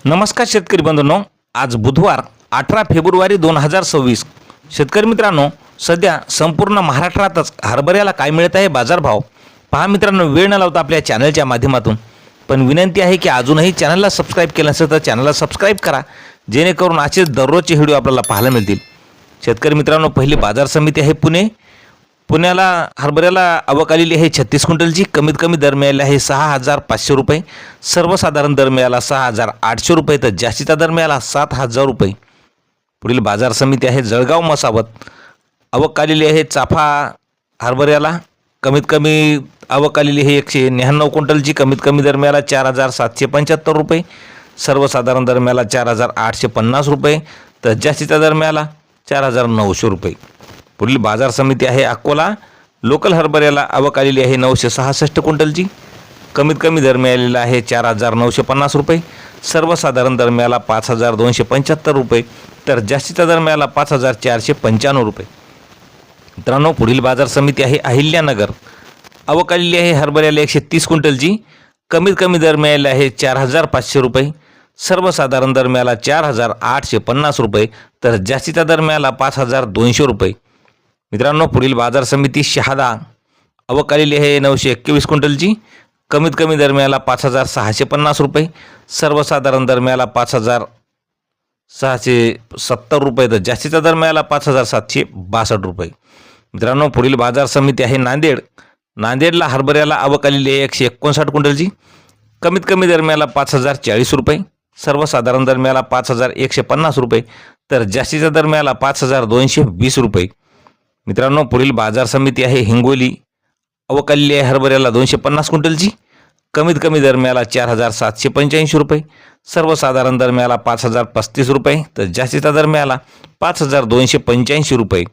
नमस्कार शेतकरी बंधूंनो, आज बुधवार 18 फेब्रुवारी 2026। शेतकरी मित्रांनो, सध्या संपूर्ण महाराष्ट्रातच हरभऱ्याला काय मिळत आहे बाजारभाव पहा मित्रांनो। वेळ न लावता आपल्या चॅनलच्या माध्यमातून पण विनंती आहे की अजूनही चॅनलला सबस्क्राईब केलं नसेल तर चॅनलला सबस्क्राईब करा, जेणेकरून असेच दररोजचे व्हिडिओ आपल्याला पाहायला मिळतील। शेतकरी मित्रांनो, पहिली बाजार समिती आहे पुण्याला हरभऱ्याला आवक आलेली आहे 36 क्विंटलची। कमीत कमी दर मिळाला आहे 6500 रुपये, सर्वसाधारण दर मिळाला 6800 रुपये, तर जास्तीचा दर मिळाला 7000 रुपये। पुढील बाजार समिती आहे जळगाव मसावत, आवक आलेली आहे चाफा हरभऱ्याला। कमीत कमी आवक आलेली आहे 199 क्विंटलची। कमीत कमी दर मिळाला 4775 रुपये, सर्वसाधारण दर मिळाला 4850 रुपये, तर जास्तीचा दर मिळाला 4900 रुपये। पुढील बाजार समिती आहे अकोला, लोकल हरभऱ्याला आवक आलेली आहे 966 क्विंटलची। कमीत कमी दर मिळालेला आहे 4950 रुपये, सर्वसाधारण दर मिळाला 5275 रुपये, तर जास्तीचा दर मिळाला 5495 रुपये। मित्रांनो, पुढील बाजार समिती आहे अहिल्यानगर, आवक आलेली आहे हरभऱ्याला 130 क्विंटलची। कमीत कमी दर मिळाला आहे 4500 रुपये, सर्वसाधारण दर मिळाला 4850 रुपये, तर जास्तीचा दर मिळाला 5200 रुपये। मित्रांनो, पुढील बाजार समिती शहादा, आवक आलेली आहे 921 क्विंटलची। कमीत कमी दर मिळाला 5650 रुपये, सर्वसाधारण दर मिळाला 5670 रुपये, तर जास्तीचा दर मिळाला 5762 रुपये। मित्रांनो, पुढील बाजार समिती आहे नांदेडला हरभऱ्याला आवक आलेली आहे 159 क्विंटलची। कमीत कमी दर मिळाला 5040 रुपये, सर्वसाधारण दर मिळाला 5150 रुपये, तर जास्तीचा दर मिळाला 5220 रुपये। मित्रांनो, पुढील बाजार समिती आहे हिंगोली, आवक आलेली आहे हरभऱ्याला 250 क्विंटलची। कमीत कमी दर मिळाला 4785 रुपये, सर्वसाधारण दर मिळाला 5035 रुपये, तर जास्तीचा दर मिळाला 5285 रुपये।